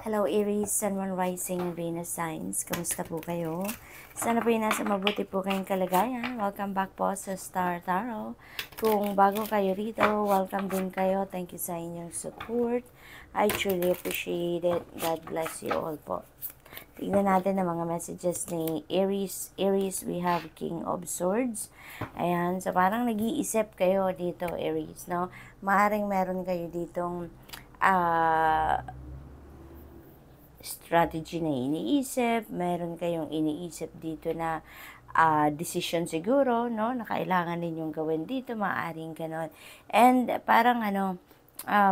Hello Aries, Sun, Moon, Rising, Venus signs. Kamusta po kayo? Sana po yung nasa mabuti po kayong kalagayan. Welcome back po sa Star Tarot. Kung bago kayo rito, welcome din kayo. Thank you sa inyong support. I truly appreciate it. God bless you all po. Tignan natin ang mga messages ni Aries. Aries, we have King of Swords. Ayan, so parang nag-iisip kayo dito, Aries, no? Maaring meron kayo ditong strategy na iniisip, meron kayong iniisip dito na decision siguro, no, na kailangan ninyong gawin dito, maaaring ganon. And parang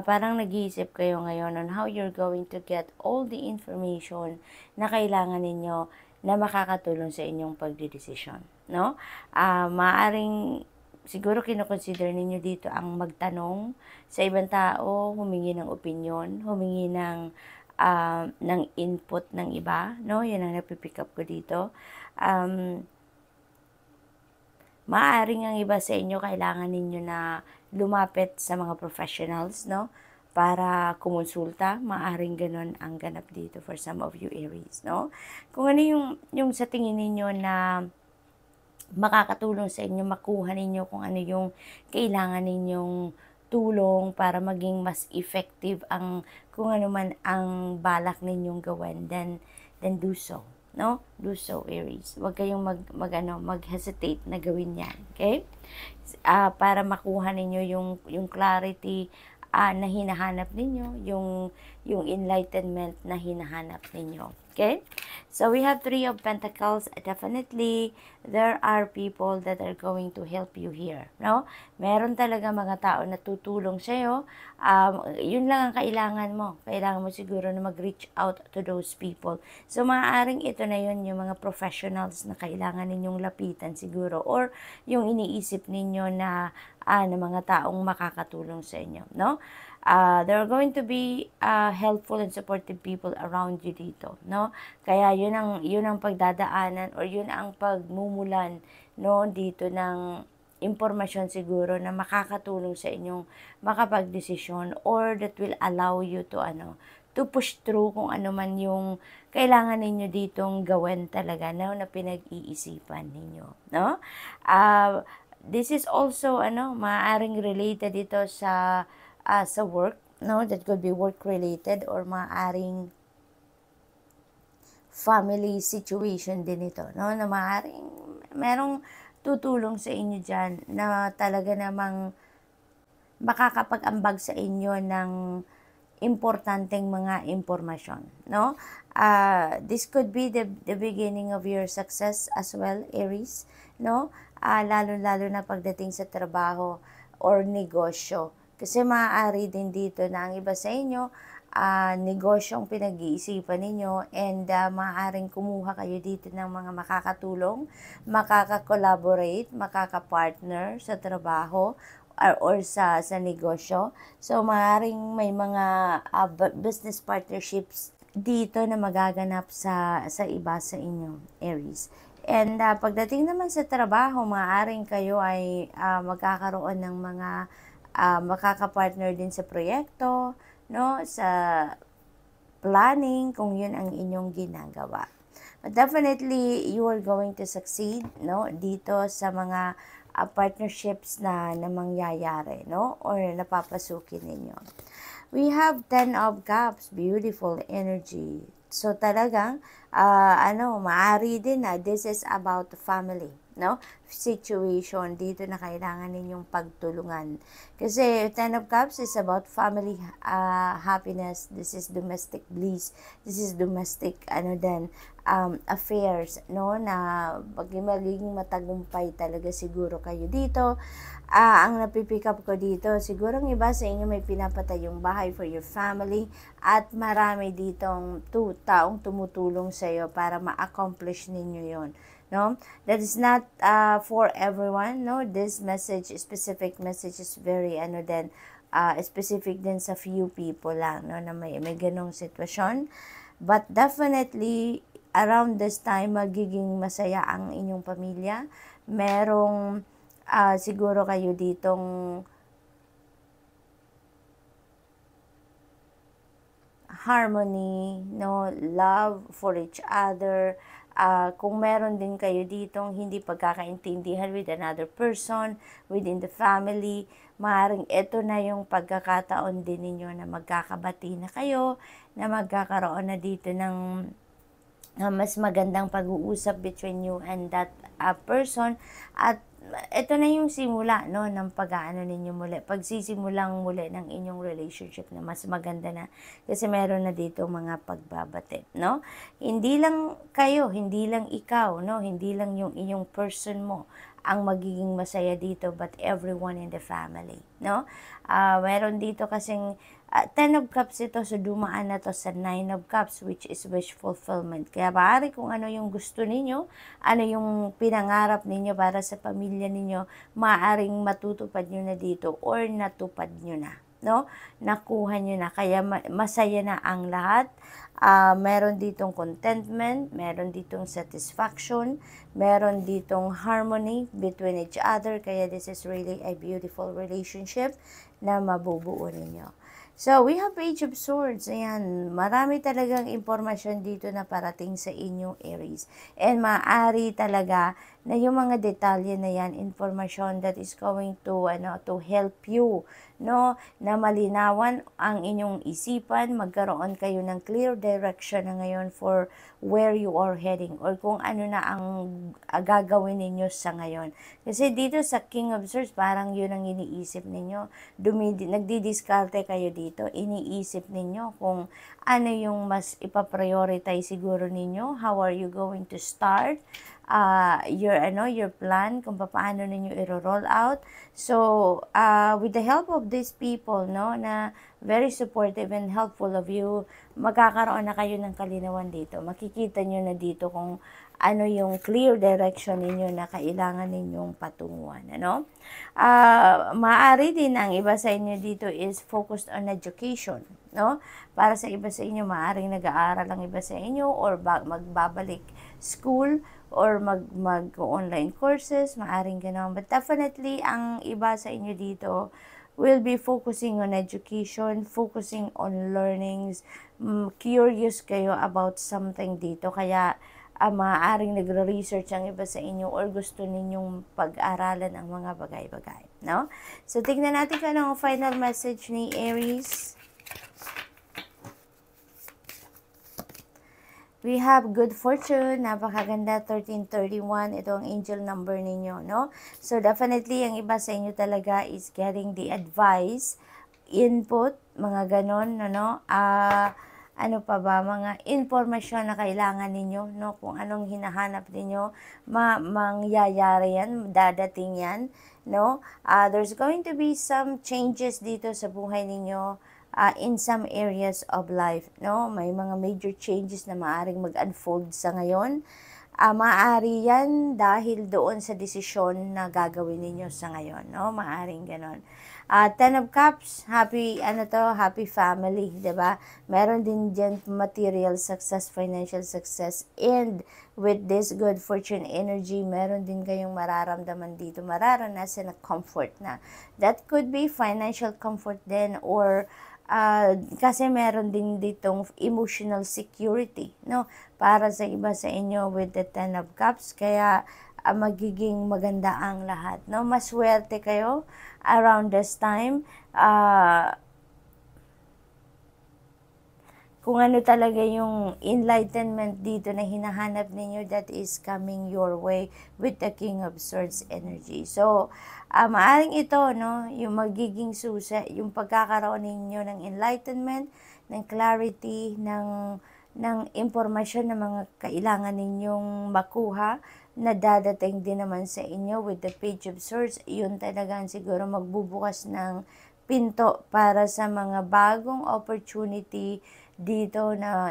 parang nag-iisip kayo ngayon on how you're going to get all the information na kailangan ninyo na makakatulong sa inyong pagdidesisyon, no? Maaaring siguro kinoconsider ninyo dito ang magtanong sa ibang tao, humingi ng opinion, humingi ng input ng iba, no? Yan ang napipick up ko dito. Maaaring ang iba sa inyo kailangan ninyo na lumapit sa mga professionals, no? Para kumonsulta, maaaring ganun ang ganap dito for some of you Aries, no? Kung ano yung sa tingin ninyo na makakatulong sa inyo, makuha ninyo kung ano yung kailangan ninyong tulong para maging mas effective ang kung ano man ang balak ninyong gawin, then do so, no? Do so, Aries. Huwag kayong mag-hesitate na gawin yan, okay? Para makuha ninyo yung clarity na hinahanap ninyo, yung enlightenment na hinahanap ninyo. Okay? So, we have Three of Pentacles. Definitely, there are people that are going to help you here. No? Meron talaga mga tao na tutulong sa'yo. Yun lang ang kailangan mo. Kailangan mo siguro na mag-reach out to those people. So, maaaring ito na yun, yung mga professionals na kailangan ninyong lapitan siguro. Or yung iniisip ninyo na mga taong makakatulong sa inyo. No? There are going to be helpful and supportive people around you dito, no? Kaya yun ang pagdadaanan or yun ang pagmumulan, no, dito ng impormasyon siguro na makakatulong sa inyong makapagdesisyon or that will allow you to push through kung ano man yung kailangan ninyo ditong gawin talaga, no, na pinag-iisipan ninyo, no? This is also maaaring related dito sa work, no? That could be work related or maaring family situation din ito, no? Na maaring merong tutulong sa inyo dyan na talaga namang makakapag-ambag sa inyo ng importanteng mga impormasyon, no? This could be the beginning of your success as well, Aries, no? Lalo-lalo na pagdating sa trabaho or negosyo. Kasi maaari din dito na ang iba sa inyo, negosyong pinag-iisipan ninyo and maaaring kumuha kayo dito ng mga makakatulong, makaka-collaborate, makaka-partner sa trabaho or sa negosyo. So, maaaring may mga business partnerships dito na magaganap sa iba sa inyo, Aries. And pagdating naman sa trabaho, maaaring kayo ay magkakaroon ng mga makaka-partner din sa proyekto, no, sa planning kung yun ang inyong ginagawa. But definitely you are going to succeed, no, dito sa mga partnerships na mangyayari, no, or napapasukin ninyo. We have 10 of Cups, beautiful energy. So talagang maaari din na this is about family, no, situation dito na kailangan ninyong pagtulungan. Kasi 10 of Cups is about family happiness. This is domestic bliss. This is domestic affairs, no, na magiging matagumpay talaga siguro kayo dito. Ang napipick up ko dito, siguro ang iba sa inyo may pinapatayong bahay for your family at marami ditong taong tumutulong sa iyo para ma-accomplish ninyo yon, no? That is not for everyone, no? This message, specific message is very specific din sa few people lang, no, na may ganong sitwasyon. But definitely around this time magiging masaya ang inyong pamilya. Merong siguro kayo ditong harmony, no, love for each other. Kung meron din kayo ditong hindi pagkakaintindihan with another person, within the family, maaaring ito na yung pagkakataon din ninyo na magkakabati na kayo, na magkakaroon na dito ng mas magandang pag-uusap between you and that person. At ito na yung simula, no, ng pag-aano ninyo muli, pagsisimulang muli ng inyong relationship na mas maganda na, kasi meron na dito mga pagbabatid, no. Hindi lang kayo, hindi lang ikaw, no, hindi lang yung inyong person mo ang magiging masaya dito, but everyone in the family, no. Meron dito kasing 10 of Cups ito, so dumaan na to sa 9 of Cups, which is wish fulfillment. Kaya maaari kung ano yung gusto ninyo, ano yung pinangarap ninyo para sa pamilya ninyo, maaaring matutupad nyo na dito or natupad nyo na, no? Nakuha nyo na, kaya masaya na ang lahat. Meron ditong contentment, meron ditong satisfaction, meron ditong harmony between each other, kaya this is really a beautiful relationship na mabubuo ninyo. So, we have Page of Swords. Ayan, marami talagang impormasyon dito na parating sa inyong Aries. And maaari talaga na yung mga detalye na yan, information that is going to help you, no, na malinawan ang inyong isipan, magkaroon kayo ng clear direction na ngayon for where you are heading, or kung ano na ang gagawin ninyo sa ngayon. Kasi dito sa King of Swords, parang yun ang iniisip ninyo. Nagdidiskarte kayo dito, iniisip ninyo kung ano yung mas ipaprioritize siguro ninyo, how are you going to start your plan, kung paano ninyo i-roll out. So with the help of these people, no, na very supportive and helpful of you, magkakaroon na kayo ng kalinawan dito. Makikita nyo na dito kung ano yung clear direction ninyo na kailangan ninyong patunguhan, ano. Maaari din ang iba sa inyo dito is focused on education, no. Para sa iba sa inyo, maaaring nag-aaral ang iba sa inyo, or magbabalik school, or mag-online courses, maaaring gano'n. But definitely, ang iba sa inyo dito will be focusing on education, focusing on learnings, curious kayo about something dito. Kaya, maaaring nagre-research ang iba sa inyo, or gusto ninyong pag-aralan ang mga bagay-bagay, no? So, tignan natin kung ano ang final message ni Aries. We have good fortune, napakaganda, 1331, ito ang angel number ninyo, no? So, definitely, ang iba sa inyo talaga is getting the advice, input, mga ganon, no? Ano pa ba, mga informasyon na kailangan ninyo, no? Kung anong hinahanap ninyo, mangyayari yan, dadating yan, no? There's going to be some changes dito sa buhay ninyo, in some areas of life, no? May mga major changes na maaaring mag-unfold sa ngayon. Maaari yan dahil doon sa desisyon na gagawin ninyo sa ngayon, no? Maaring ganon. 10 of Cups, happy family, 'di ba? Meron din diyan material success, financial success, and with this good fortune energy, meron din kayong mararamdaman dito, mararanasan na comfort na. That could be financial comfort din, or kasi meron din ditong emotional security, no? Para sa iba sa inyo with the 10 of Cups, kaya magiging maganda ang lahat, no? Maswerte kayo around this time. Kung ano talaga yung enlightenment dito na hinahanap ninyo, that is coming your way with the King of Swords energy. So, maaring ito, no, yung magiging susi, yung pagkakaroon ninyo ng enlightenment, ng clarity, ng impormasyon na mga kailangan ninyong makuha, na dadating din naman sa inyo with the Page of Swords. Yun talagang siguro magbubukas ng pinto para sa mga bagong opportunity dito na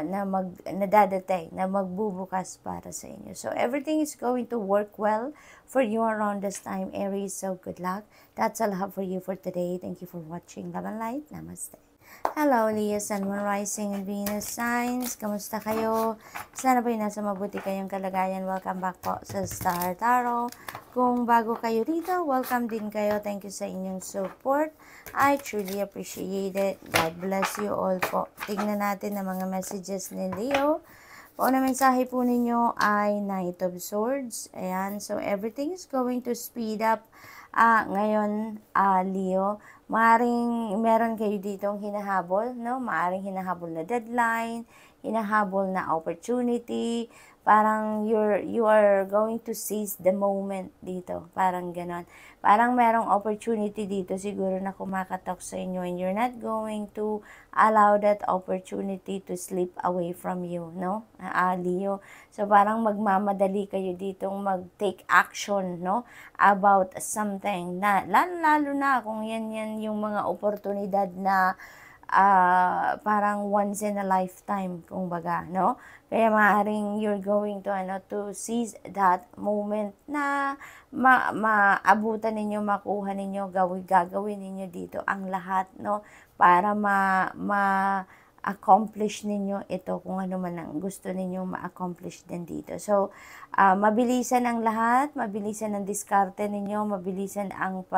dadating, na magbubukas para sa inyo. So, everything is going to work well for you around this time, Aries. So, good luck. That's all I have for you for today. Thank you for watching. Love and light. Namaste. Hello, Leo, Sun, Moon, Rising, and Venus signs. Kamusta kayo? Sana ba'y nasa mabuti kayong kalagayan? Welcome back po sa Star Tarot Kung bago kayo rito, welcome din kayo. Thank you sa inyong support. I truly appreciate it. God bless you all po. Tignan natin ang mga messages ni Leo. Unang mensahe po ninyo ay Knight of Swords. Ayan, so everything is going to speed up. Ngayon, Leo, maaring meron kayo ditong hinahabol, no? Maaring hinahabol na deadline, hinahabol na opportunity, parang you are going to seize the moment dito, parang ganon. Parang merong opportunity dito siguro na kumakatok sa inyo and you're not going to allow that opportunity to slip away from you, no? Leo. So parang magmamadali kayo ditong mag-take action, no? About something na lalo na kung yan yung mga oportunidad na parang once in a lifetime, kumbaga, no? Kaya maaaring you're going to seize that moment na maabutan ninyo, makuha ninyo, gagawin ninyo dito ang lahat, no? Para accomplish ninyo ito kung ano man ang gusto ninyo ma-accomplish din dito. So, mabilisan ang lahat, mabilisan ang diskarte ninyo, mabilisan ang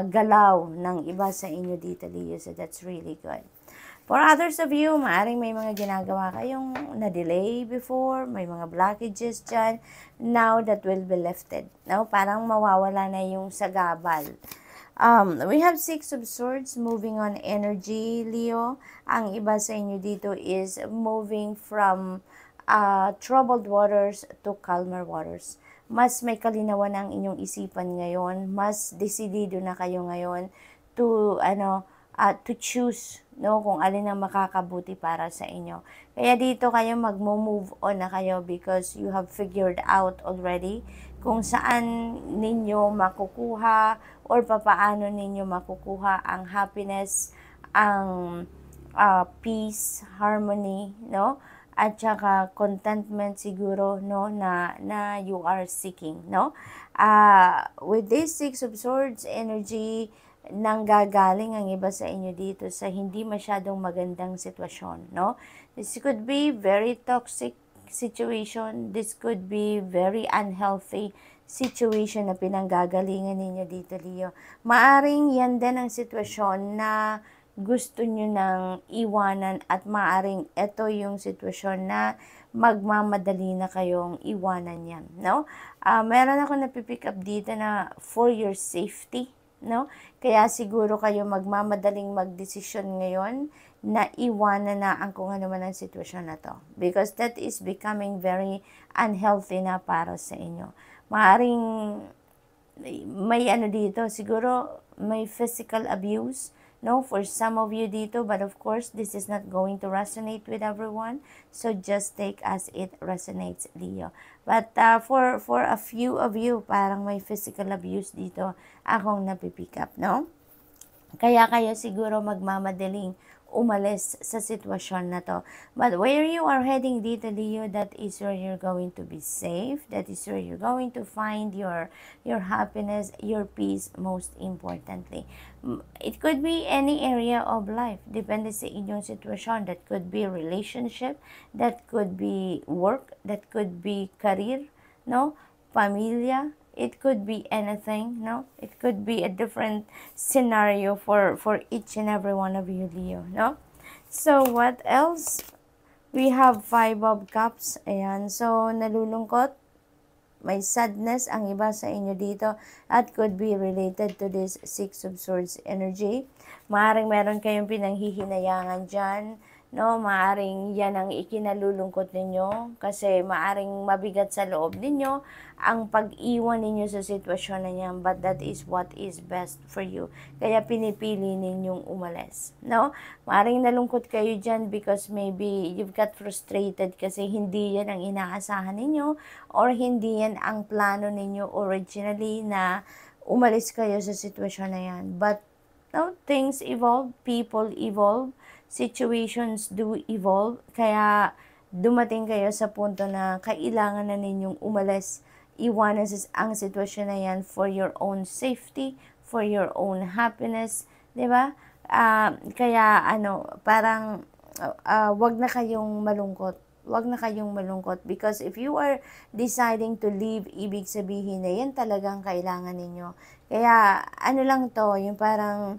galaw ng iba sa inyo dito, Leo. So, that's really good. For others of you, maaaring may mga ginagawa kayong na-delay before, may mga blockages dyan, now that will be lifted. No? Parang mawawala na yung sagabal. We have Six of Swords, moving on energy, Leo. Ang iba sa inyo dito is moving from troubled waters to calmer waters. Mas may kalinawan ang inyong isipan ngayon, mas desidido na kayo ngayon to choose, no, kung alin ang makakabuti para sa inyo. Kaya dito kayo magmo-move on na kayo because you have figured out already kung saan ninyo makukuha or papaano ninyo makukuha ang happiness, ang peace, harmony, no? At saka contentment siguro, no, na you are seeking, no? With this Six of Swords energy, nanggagaling ang iba sa inyo dito sa hindi masyadong magandang sitwasyon, no? This could be very toxic situation, this could be very unhealthy situation na pinanggagalingan ninyo dito, Leo. Maaring yan din ang sitwasyon na gusto nyo nang iwanan at maaring ito yung sitwasyon na magmamadali na kayong iwanan yan, no? Meron ako napipick up dito na for your safety, no? Kaya siguro kayo magmamadaling magdesisyon ngayon na iwanan na ang kung ano man ang sitwasyon na to. Because that is becoming very unhealthy na para sa inyo. Maaring may dito, siguro may physical abuse, no, for some of you dito, but of course, this is not going to resonate with everyone, so just take as it resonates, Leo. But for a few of you, parang may physical abuse dito akong napipick up, no? Kaya kayo siguro magmamadaling umalis sa sitwasyon na to. But where you are heading dito, Leo, that is where you're going to be safe. That is where you're going to find your happiness, your peace, most importantly. It could be any area of life. Depende sa inyong sitwasyon. That could be relationship, that could be work, that could be career, no? Pamilya. It could be anything, no? It could be a different scenario for each and every one of you, Leo, no? So, what else? We have Five of Cups. Ayan. So, nalulungkot. May sadness ang iba sa inyo dito at could be related to this Six of Swords energy. Maaring meron kayong pinanghihinayangan dyan, no? Maaring yan ang ikinalulungkot ninyo kasi maaring mabigat sa loob ninyo ang pag-iwan ninyo sa sitwasyon na yan, but that is what is best for you. Kaya pinipili ninyong umalis, no? Maaring nalungkot kayo dyan because maybe you've got frustrated kasi hindi yan ang inaasahan ninyo or hindi yan ang plano ninyo originally na umalis kayo sa sitwasyon na yan. But no, things evolve, people evolve, situations do evolve, kaya dumating kayo sa punto na kailangan na ninyong umalis, iwanan ang sitwasyon na yan for your own safety, for your own happiness, di ba? Kaya parang wag na kayong malungkot, wag na kayong malungkot. Because if you are deciding to leave, ibig sabihin na yan talagang kailangan ninyo. Kaya, ano lang to, yung parang,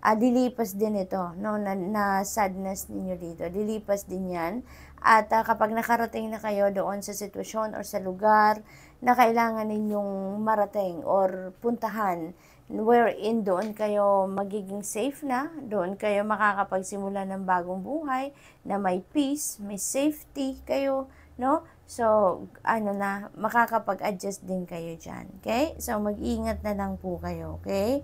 dilipas din ito, no, na sadness ninyo dito. Dilipas din yan. At kapag nakarating na kayo doon sa sitwasyon or sa lugar na kailangan ninyong marating or puntahan, wherein doon kayo magiging safe na, doon kayo makakapagsimula ng bagong buhay, na may peace, may safety kayo, no? So, ano na, makakapag-adjust din kayo dyan, okay? So, mag-ingat na lang po kayo, okay?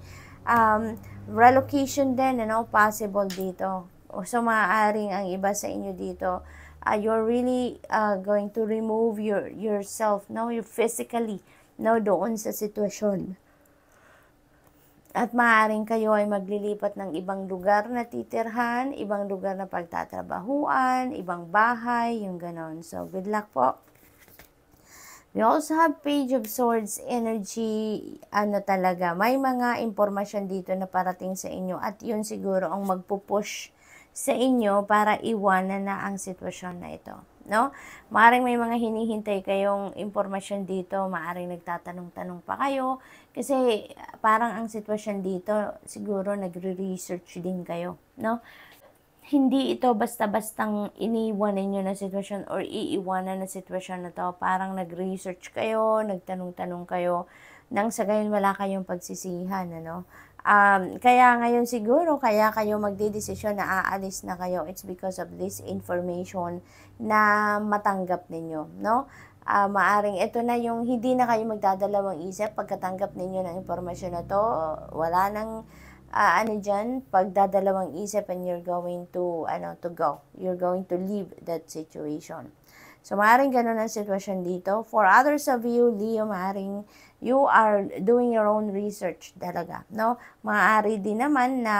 Relocation din, ano, possible dito. So, maaaring ang iba sa inyo dito, you're really going to remove yourself, no? You physically, no, doon sa sitwasyon. At maaaring kayo ay maglilipat ng ibang lugar na titirhan, ibang lugar na pagtatrabahuan, ibang bahay, yung ganon. So, good luck po. We also have Page of Swords energy, ano talaga, may mga impormasyon dito na parating sa inyo at yun siguro ang magpupush sa inyo para iwanan na ang sitwasyon na ito. No? Maaring may mga hinihintay kayong impormasyon dito, maaring nagtatanong-tanong pa kayo, kasi parang ang sitwasyon dito, siguro nagre-research din kayo, no? Hindi ito basta-bastang iniwan ninyo na sitwasyon or iiwanan na sitwasyon na to. Parang nag-research kayo, nagtanong-tanong kayo, nang sa gayon wala kayong pagsisihan, ano? Kaya ngayon siguro, kaya kayo magdedesisyon na aalis na kayo, it's because of this information na matanggap ninyo, no? Maaring ito na yung hindi na kayo magdadalawang isip pagkatanggap ninyo ng informasyon na to, wala nang ano dyan, pagdadalawang isip and you're going to, you're going to leave that situation. So, maaaring ganun ang sitwasyon dito. For others of you, Leo, maaaring you are doing your own research talaga, no? Maaari din naman na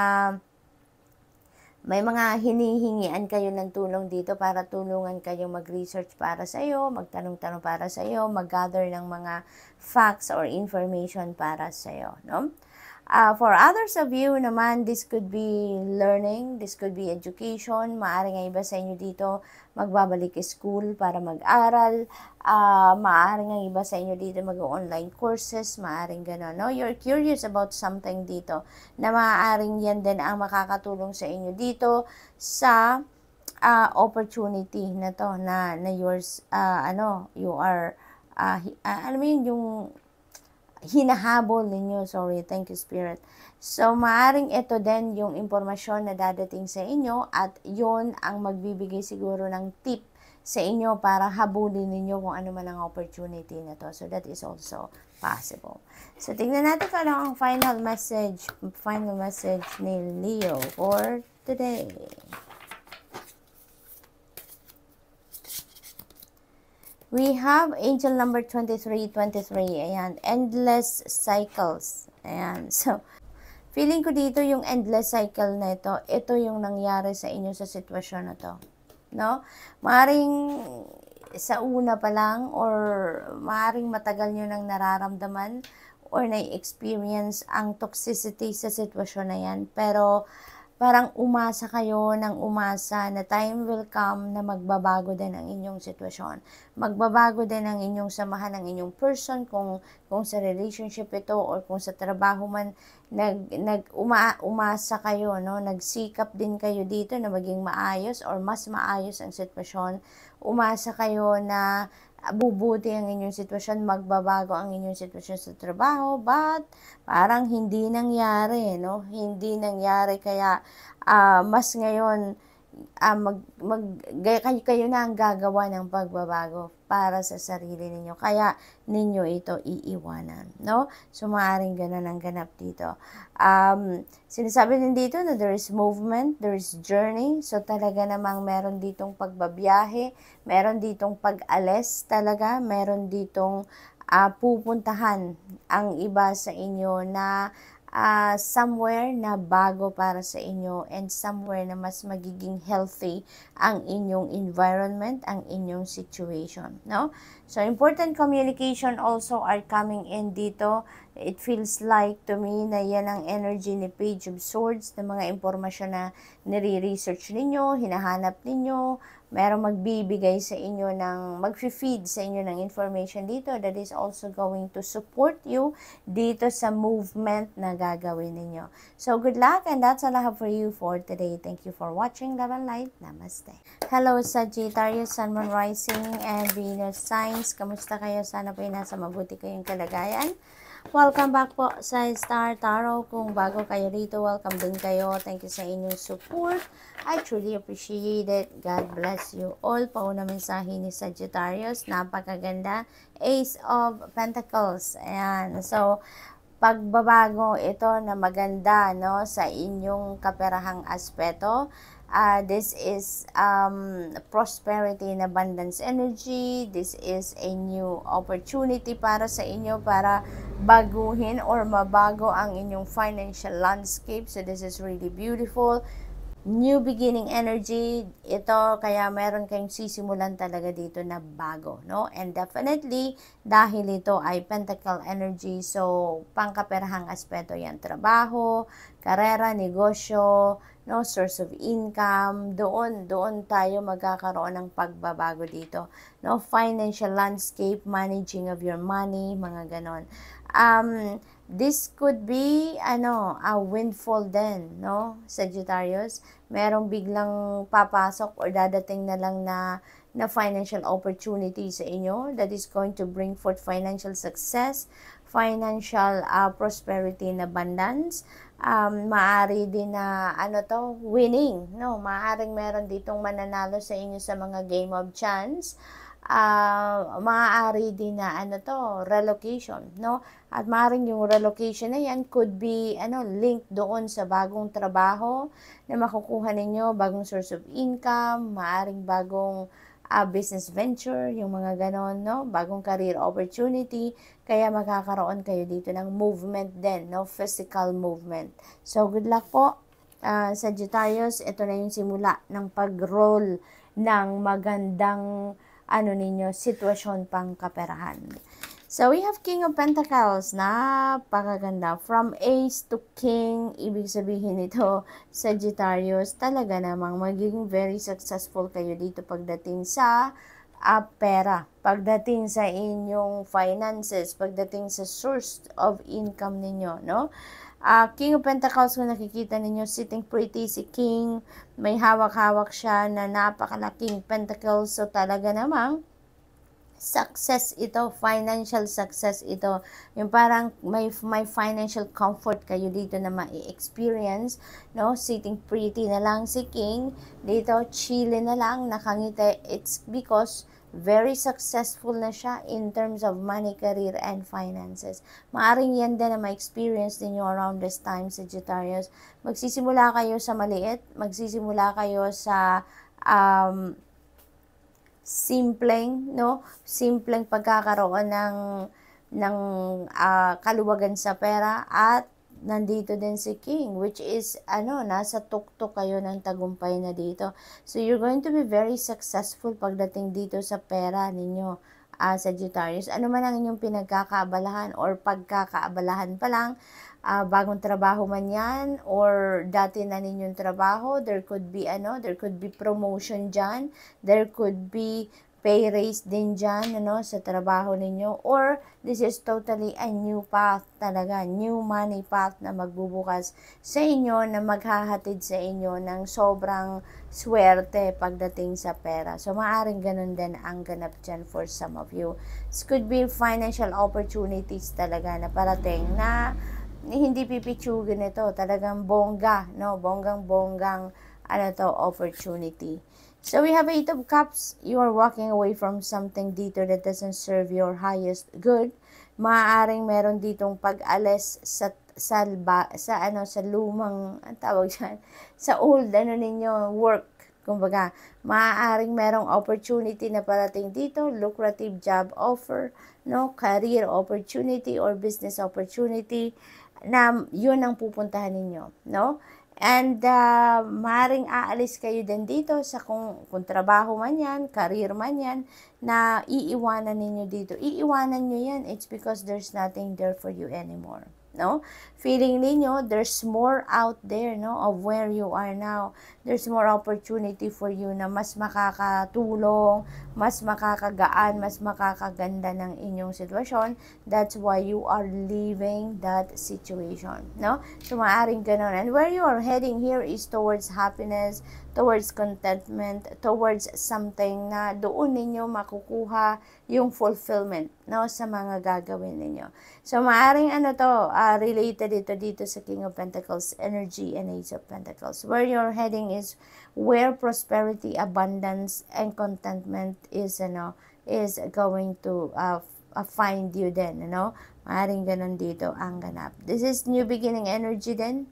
may mga hinihingian kayo ng tulong dito para tulungan kayo mag-research para sa iyo, magtanong-tanong para sa iyo, mag-gather ng mga facts or information para sa iyo, no? For others of you naman, this could be learning, this could be education. Maaaring nga iba sa inyo dito magbabalik school para mag-aral. Maaaring nga iba sa inyo dito mag-online courses, maaaring gano'n, no? You're curious about something dito na maaaring yan din ang makakatulong sa inyo dito sa opportunity na to na yours, you are, alam mo yun, yung hinahabol ninyo. Sorry, thank you Spirit. So, maaring ito din yung impormasyon na dadating sa inyo at yon ang magbibigay siguro ng tip sa inyo para habulin ninyo kung ano man ang opportunity na to. So, that is also possible. So, tingnan natin kung ano ang final message ni Leo for today. We have angel number 2323. Ayan, endless cycles. Ayan, so, feeling ko dito yung endless cycle na ito yung nangyari sa inyo sa sitwasyon na to. No? Maaring sa una pa lang or maaring matagal nyo nang nararamdaman or na-experience ang toxicity sa sitwasyon na yan. Pero, parang umasa kayo ng umasa na time will come na magbabago din ang inyong sitwasyon. Magbabago din ang inyong samahan ng inyong person, kung sa relationship ito or kung sa trabaho man, umasa kayo, no? Nagsikap din kayo dito na maging maayos or mas maayos ang sitwasyon. Umasa kayo na bubuti ang inyong sitwasyon, magbabago ang inyong sitwasyon sa trabaho, but parang hindi nangyari, no? Hindi nangyari, kaya mas ngayon kayo na ang gagawa ng pagbabago para sa sarili ninyo, kaya ninyo ito iiwanan, no? So, maaaring ganun ang ganap dito. Sinasabi din dito na there is movement, there is journey, so talaga namang meron ditong pagbabiyahe, meron ditong pag-alis talaga, meron ditong pupuntahan ang iba sa inyo na somewhere na bago para sa inyo and somewhere na mas magiging healthy ang inyong environment, ang inyong situation, no? So, important communication also are coming in dito. It feels like to me na yan ang energy ni Page of Swords, na mga impormasyon na nire-research ninyo, hinahanap ninyo, merong magbibigay sa inyo mag-feed sa inyo ng information dito that is also going to support you dito sa movement na gagawin ninyo. So, good luck, and that's all I have for you for today. Thank you for watching. Love and light. Namaste. Hello, Sagittarius, Sun, Moon, Rising, and Venus signs. Kamusta kayo? Sana po nasa mabuti kayong kalagayan. Welcome back po sa Star Tarot. Kung bago kayo rito, welcome din kayo. Thank you sa inyong support. I truly appreciate it. God bless you all. Pauna mensahe ni Sagittarius. Napakaganda. Ace of Pentacles. Ayan. So, pagbabago ito na maganda, no, sa inyong kaperahang aspeto. This is prosperity and abundance energy. This is a new opportunity para sa inyo para baguhin or mabago ang inyong financial landscape. So this is really beautiful. New beginning energy, ito, kaya meron kayong sisimulan talaga dito na bago, no? And definitely, dahil ito ay pentacle energy, so pangkaperahang aspeto yan, trabaho, karera, negosyo, no, source of income, doon tayo magkakaroon ng pagbabago dito, no? Financial landscape, managing of your money, mga ganon. This could be a windfall din, no, Sagittarius. Merong biglang papasok or dadating na lang na financial opportunity sa inyo that is going to bring forth financial success, financial prosperity and abundance. Maari din na winning, no, maaring meron ditong mananalo sa inyo sa mga game of chance. Maaari din na relocation, no? At maaaring yung relocation na yan could be linked doon sa bagong trabaho na makukuha ninyo, bagong source of income, maaaring bagong business venture, yung mga ganon, no? Bagong career opportunity, kaya magkakaroon kayo dito ng movement din, no? Physical movement. So, good luck po, Sagittarius. Ito na yung simula ng pag-roll ng magandang ninyo, sitwasyon pang kaperahan. So, we have King of Pentacles. Napakaganda. From Ace to King, ibig sabihin nito, Sagittarius, talaga namang magiging very successful kayo dito pagdating sa pera, pagdating sa inyong finances, pagdating sa source of income ninyo, no? King of Pentacles, kung nakikita ninyo, sitting pretty si King, may hawak-hawak siya na napakalaking pentacles, so talaga namang success ito, financial success ito. Yung parang may financial comfort kayo dito na ma-experience, no? Sitting pretty na lang si King, dito chilling na lang, nakangiti. It's because very successful na siya in terms of money, career, and finances. Maaring yan din na ma-experience ninyo around this time, Sagittarius. Magsisimula kayo sa maliit, magsisimula kayo sa simpleng pagkakaroon ng kaluwagan sa pera, at nandito din si King, which is nasa tuktok kayo ng tagumpay na dito. So you're going to be very successful pagdating dito sa pera ninyo, Sagittarius. Ano man ang inyong pinagkakaabalahan or pagkakaabalahan pa lang, bagong trabaho man yan or dati na ninyong trabaho, there could be promotion dyan, there could be pay raise din dyan, sa trabaho ninyo, or this is totally a new path talaga, new money path na magbubukas sa inyo, na maghahatid sa inyo ng sobrang swerte pagdating sa pera. So, maaaring ganun din ang ganap dyan for some of you. This could be financial opportunities talaga na parating na hindi pipitsugin ito, talagang bongga, no? Bonggang-bonggang opportunity. So, we have 8 of Cups. You are walking away from something dito that doesn't serve your highest good. Maaaring meron ditong pag-alis sa lumang, tawag dyan, sa old, ninyo, work. Kumbaga, maaaring merong opportunity na parating dito, lucrative job offer, no, career opportunity or business opportunity, na yun ang pupuntahan ninyo, no? And maaaring aalis kayo din dito sa kung trabaho man yan, career man yan, na iiwanan ninyo dito. Iiwanan nyo yan, it's because there's nothing there for you anymore. no? Feeling ninyo, there's more out there, no, of where you are now. There's more opportunity for you na mas makakatulong, mas makakagaan, mas makakaganda ng inyong sitwasyon. That's why you are leaving that situation, no? So, maaaring ganun. And where you are heading here is towards happiness, towards contentment, towards something na doon ninyo makukuha yung fulfillment, no, sa mga gagawin ninyo. So, maaring related ito dito sa King of Pentacles energy and Ace of Pentacles. Where you're heading is where prosperity, abundance, and contentment is going to find you then, Maaring ganun dito ang ganap. This is new beginning energy then,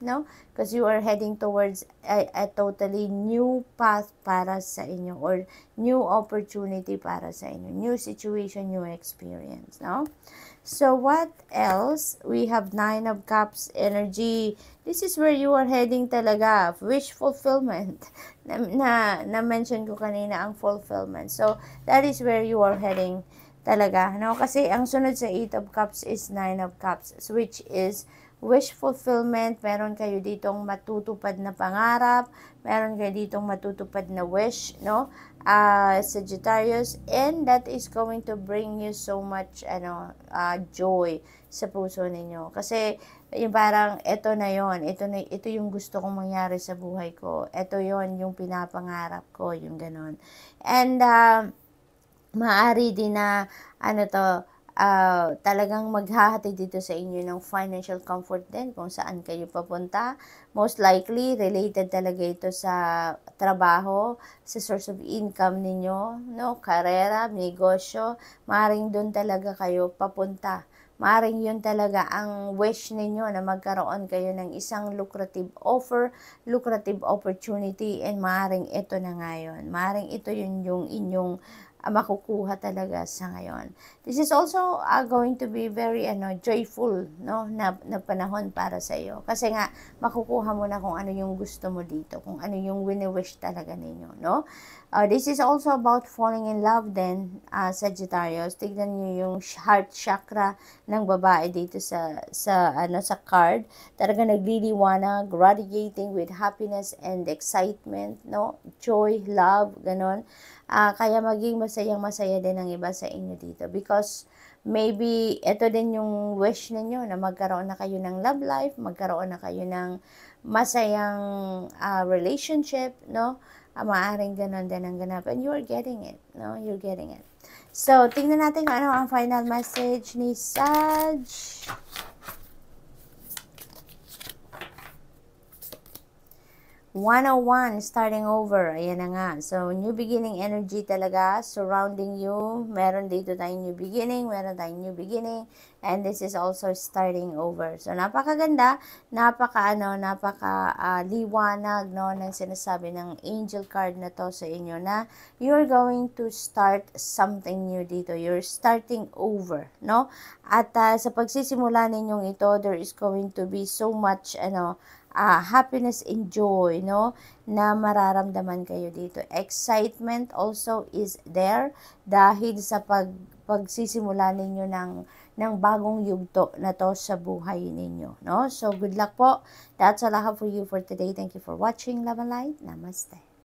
Because you are heading towards a totally new path para sa inyo or new opportunity para sa inyo. New situation, new experience, So, what else? We have 9 of Cups energy. This is where you are heading talaga. Wish fulfillment. Na-mention ko kanina ang fulfillment. So, that is where you are heading talaga, Kasi ang sunod sa 8 of Cups is 9 of Cups, which is wish fulfillment. Meron kayo ditong matutupad na pangarap, meron kayo ditong matutupad na wish, Sagittarius, and that is going to bring you so much joy sa puso ninyo. Kasi yung parang ito na yon, ito yung gusto kong mangyari sa buhay ko. Ito yon yung pinapangarap ko, yung ganon. And maaari din na talagang maghahatid dito sa inyo ng financial comfort din kung saan kayo papunta. Most likely, related talaga ito sa trabaho, sa source of income ninyo, karera, negosyo. Maaaring doon talaga kayo papunta. Maaaring yun talaga ang wish ninyo na magkaroon kayo ng isang lucrative offer, lucrative opportunity, and maaaring ito na ngayon. Maaaring ito yung inyong makukuha talaga sa ngayon. This is also going to be very joyful, na panahon para sa iyo. Kasi nga makukuha mo na kung ano yung gusto mo dito, kung ano yung wini-wish talaga ninyo, This is also about falling in love then, Sagittarius. Tignan niyo yung heart chakra ng babae dito sa card. Talaga nagliliwanag, radiating with happiness and excitement, joy, love, ganon. Kaya maging masayang-masaya din ang iba sa inyo dito. Because maybe ito din yung wish ninyo na magkaroon na kayo ng love life, magkaroon na kayo ng masayang relationship, Maaaring ganon din ang ganap. And you're getting it, You're getting it. So, tingnan natin kung ano ang final message ni Sag. 101, starting over. Ayan na nga. So, new beginning energy talaga surrounding you. Meron dito tayong new beginning, meron tayong new beginning, and this is also starting over. So, napakaganda, liwanag, ng sinasabi ng angel card na to sa inyo na you're going to start something new dito. You're starting over, At sa pagsisimula ninyong ito, there is going to be so much, happiness and joy, na mararamdaman kayo dito. Excitement also is there dahil sa pagsisimula ninyo ng bagong yugto na to sa buhay ninyo, So, good luck po. That's all I have for you for today. Thank you for watching. Love and light. Namaste.